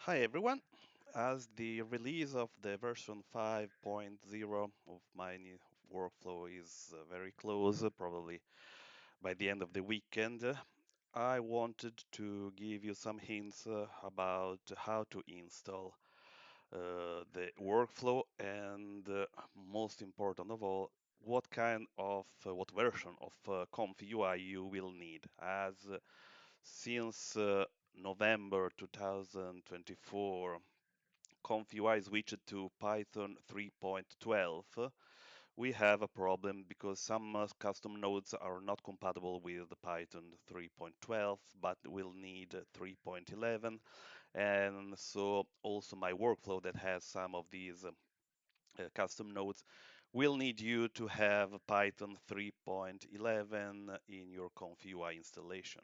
Hi everyone. As the release of the version 5.0 of my new workflow is very close, probably by the end of the weekend, I wanted to give you some hints about how to install the workflow and most important of all, what version of ComfyUI you will need. As since November 2024, ComfyUI switched to Python 3.12, we have a problem because some custom nodes are not compatible with Python 3.12, but will need 3.11. And so also my workflow that has some of these custom nodes will need you to have Python 3.11 in your ComfyUI installation.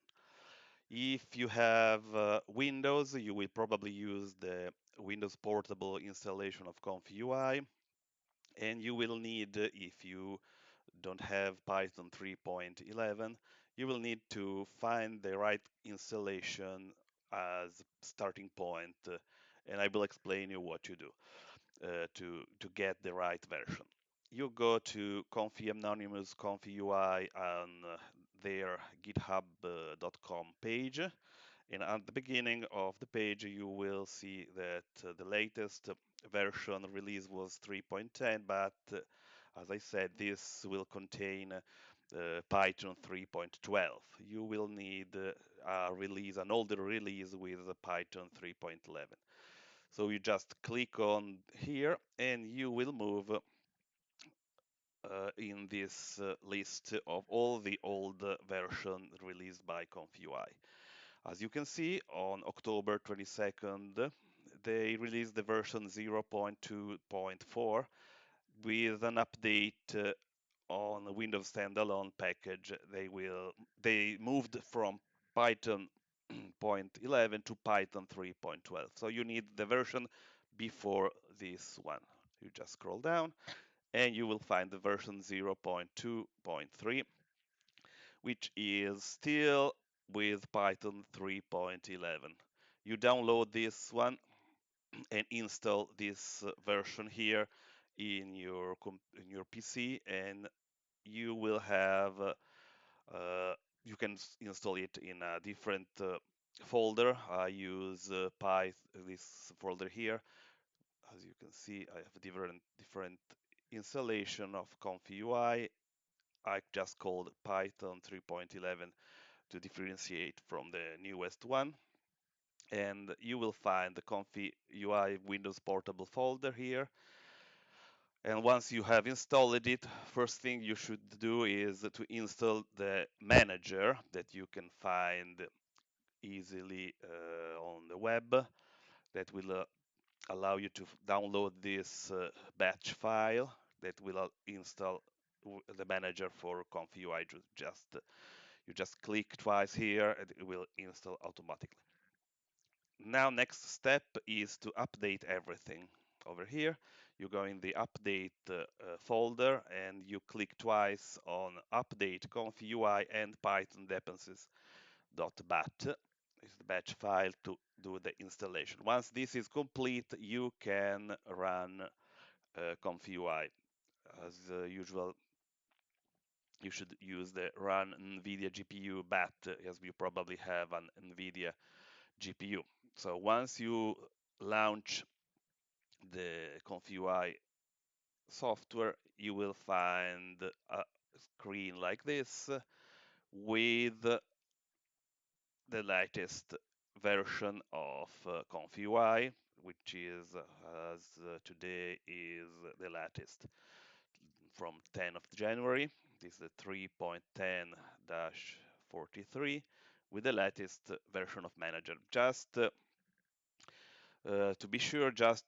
If you have Windows, you will probably use the Windows Portable installation of ComfyUI, and you will need, if you don't have Python 3.11, you will need to find the right installation as starting point, and I will explain you what you do to get the right version. You go to Comfy Anonymous ComfyUI on their github.com page, and at the beginning of the page, you will see that the latest version release was 3.10, but as I said, this will contain Python 3.12. You will need an older release with Python 3.11. So you just click on here and you will move in this list of all the old version released by ComfyUI. As you can see, on October 22nd, they released the version 0.2.4 with an update on the Windows standalone package. They moved from Python 0.11 to Python 3.12. So you need the version before this one. You just scroll down and you will find the version 0.2.3, which is still with Python 3.11. You download this one and install this version here in your PC, and you will have you can install it in a different folder. I use this folder here. As you can see, I have a different installation of ComfyUI. I just called Python 3.11 to differentiate from the newest one. And you will find the ComfyUI Windows Portable folder here. And once you have installed it, first thing you should do is to install the manager that you can find easily on the web that will allow you to download this batch file that will install the manager for ComfyUI. You just click twice here and it will install automatically. Now next step is to update everything. Over here, you go in the update folder and you click twice on update ComfyUI and Python dependencies.bat. Is the batch file to do the installation. Once this is complete, you can run ComfyUI. As usual, you should use the run NVIDIA GPU bat, as you probably have an NVIDIA GPU. So once you launch the ComfyUI software, you will find a screen like this with the latest version of ComfyUI, which is as today is the latest from 10th of January. This is the 3.10-43 with the latest version of Manager. Just to be sure, just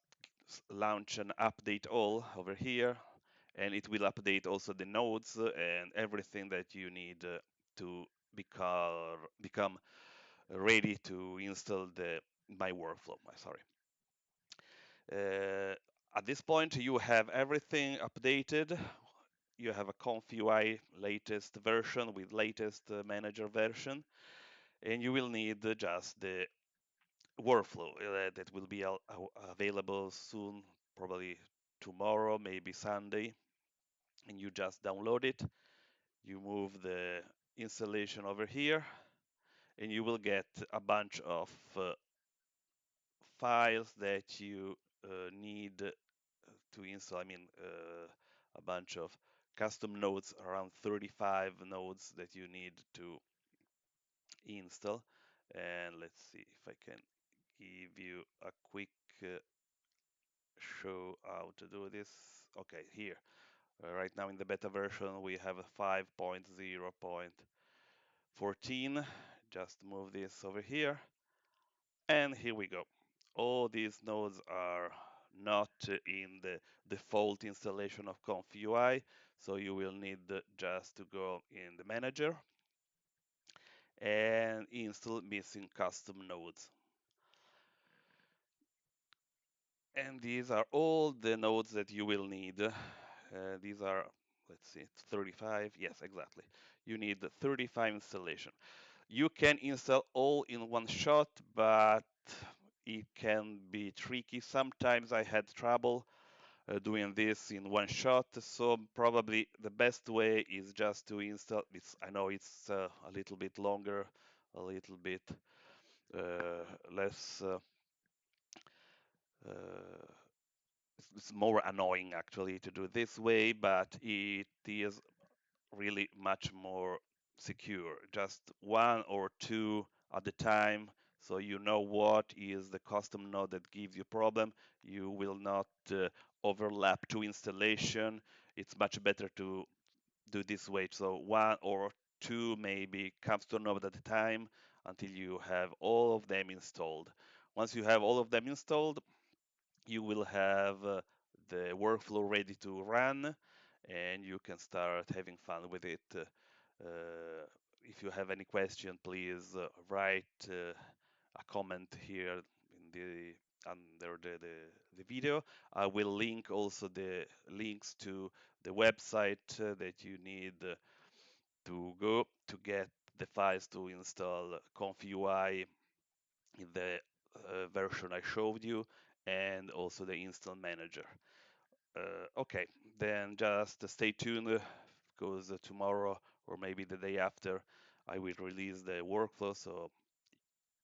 launch an update all over here, and it will update also the nodes and everything that you need to become ready to install my workflow. Sorry. At this point, you have everything updated. You have a ComfyUI latest version with latest manager version, and you will need just the workflow that will be available soon, probably tomorrow, maybe Sunday, and you just download it. You move the installation over here, and you will get a bunch of files that you need to install. I mean, a bunch of custom nodes, around 35 nodes that you need to install. And let's see if I can give you a quick show how to do this. Okay, here. Right now in the beta version, we have a 5.0.14. Just move this over here. And here we go. All these nodes are not in the default installation of ComfyUI, so you will need just to go in the manager and install missing custom nodes. And these are all the nodes that you will need. These are, let's see, 35. Yes, exactly. You need 35 installation. You can install all in one shot, but it can be tricky. Sometimes I had trouble doing this in one shot, so probably the best way is just to install this. I know it's a little bit longer, a little bit less uh, it's more annoying actually to do this way, but it is really much more secure. Just one or two at a time, so you know what is the custom node that gives you problem. You will not overlap two installation. It's much better to do this way. So one or two maybe custom node at a time until you have all of them installed. Once you have all of them installed, you will have the workflow ready to run, and you can start having fun with it. If you have any question, please write a comment here in the under the video. I will link also the links to the website that you need to go to get the files to install ComfyUI in the version I showed you, and also the install manager. Okay, then just stay tuned because tomorrow or maybe the day after I will release the workflow, so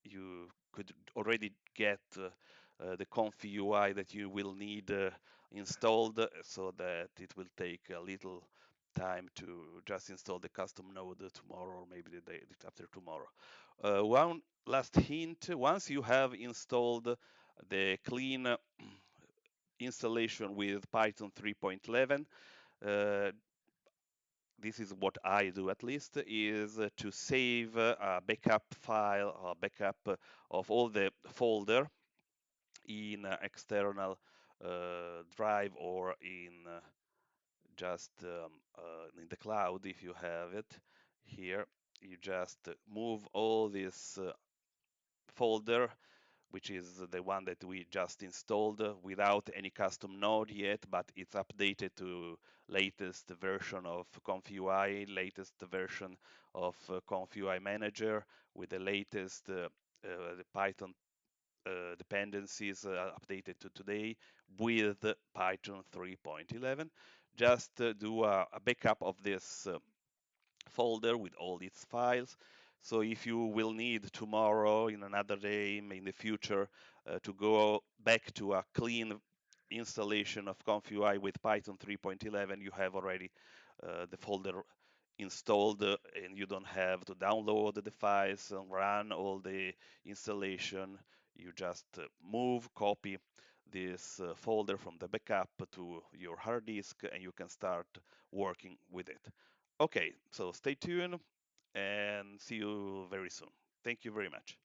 you could already get the ComfyUI that you will need installed, so that it will take a little time to just install the custom node tomorrow or maybe the day after tomorrow. One last hint: once you have installed the clean installation with Python 3.11, uh, this is what I do at least, is to save a backup file or backup of all the folder in external drive or in just in the cloud if you have it. Here you just move all this folder, which is the one that we just installed without any custom node yet, but it's updated to latest version of ComfyUI, latest version of ComfyUI Manager with the latest the Python dependencies updated to today with Python 3.11. Just do a backup of this folder with all its files. So if you will need tomorrow, in another day, in the future, to go back to a clean installation of ComfyUI with Python 3.11, you have already the folder installed, and you don't have to download the files and run all the installation. You just move, copy this folder from the backup to your hard disk, and you can start working with it. Okay, so stay tuned and see you very soon. Thank you very much.